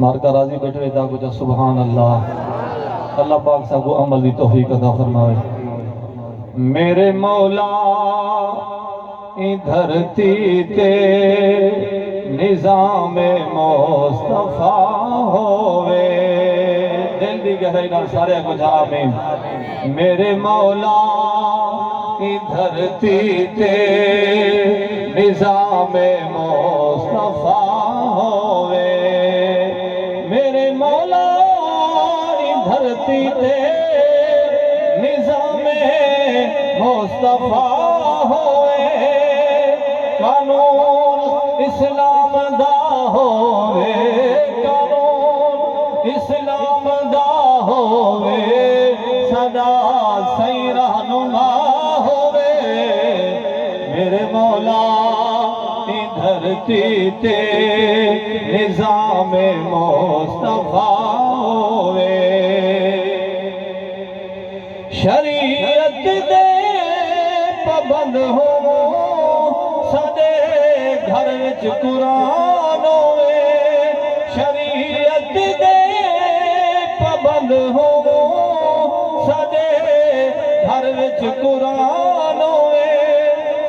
مارکا راضی بیٹھے دا کچھ سبحان اللہ اللہ پاک صاحب کو عمل دی توفیق عطا فرمائے۔ میرے مولا دھرتی تے نظام مصطفیٰ ہوئے، دل دی گہرائی نال سارے کچھ آمین۔ میرے مولا دھرتی تے نظام مصطفیٰ ہوئے، میرے مولا دھرتی تے نظام مصطفیٰ ہوئے، قانون اسلام دا ہوئے، قانون اسلام دا ہوئے، صدا صحیح رہنما ہوئے، میرے مولا دھرتی تے نظام مصطفیٰ ہوئے، شریعت دے پابند ہو سدے گھر وچ قرآن ہوئے، شریعت دے پابند ہو سدے گھر وچ قرآن ہوئے،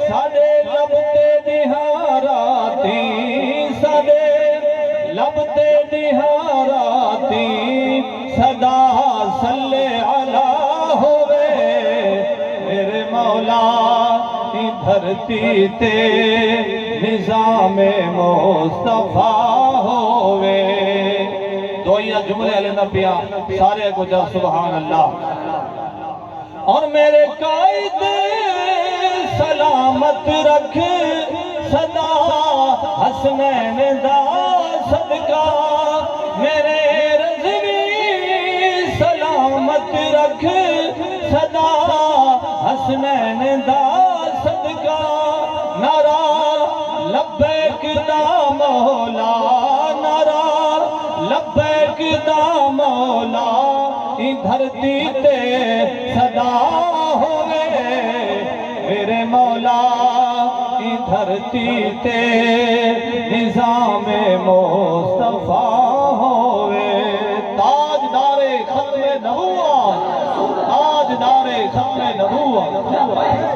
سدے لب تے نہاراتی، سدے لب تے نہاراتی صدا صلی علیہ ہوئے، میرے مولا دھرتی تے نظام مصطفیٰ ہوئے۔ دوئیاں جملے علیہ نبیہ سارے کو جا سبحان اللہ۔ اور میرے قائد سلامت رکھ صدا حسنین دا صدقہ، میرے رضوی سلامت رکھ صدا حسنین دا صدقہ، نعرہ لبیک دا مولا، نعرہ لبیک دا مولا، دھرتی تے صدا ہوئے، میرے مولا دھرتی تے نظام مصطفیٰ ہوئے، تاجدار ختم نبوت، تاجدار ختم نبوت۔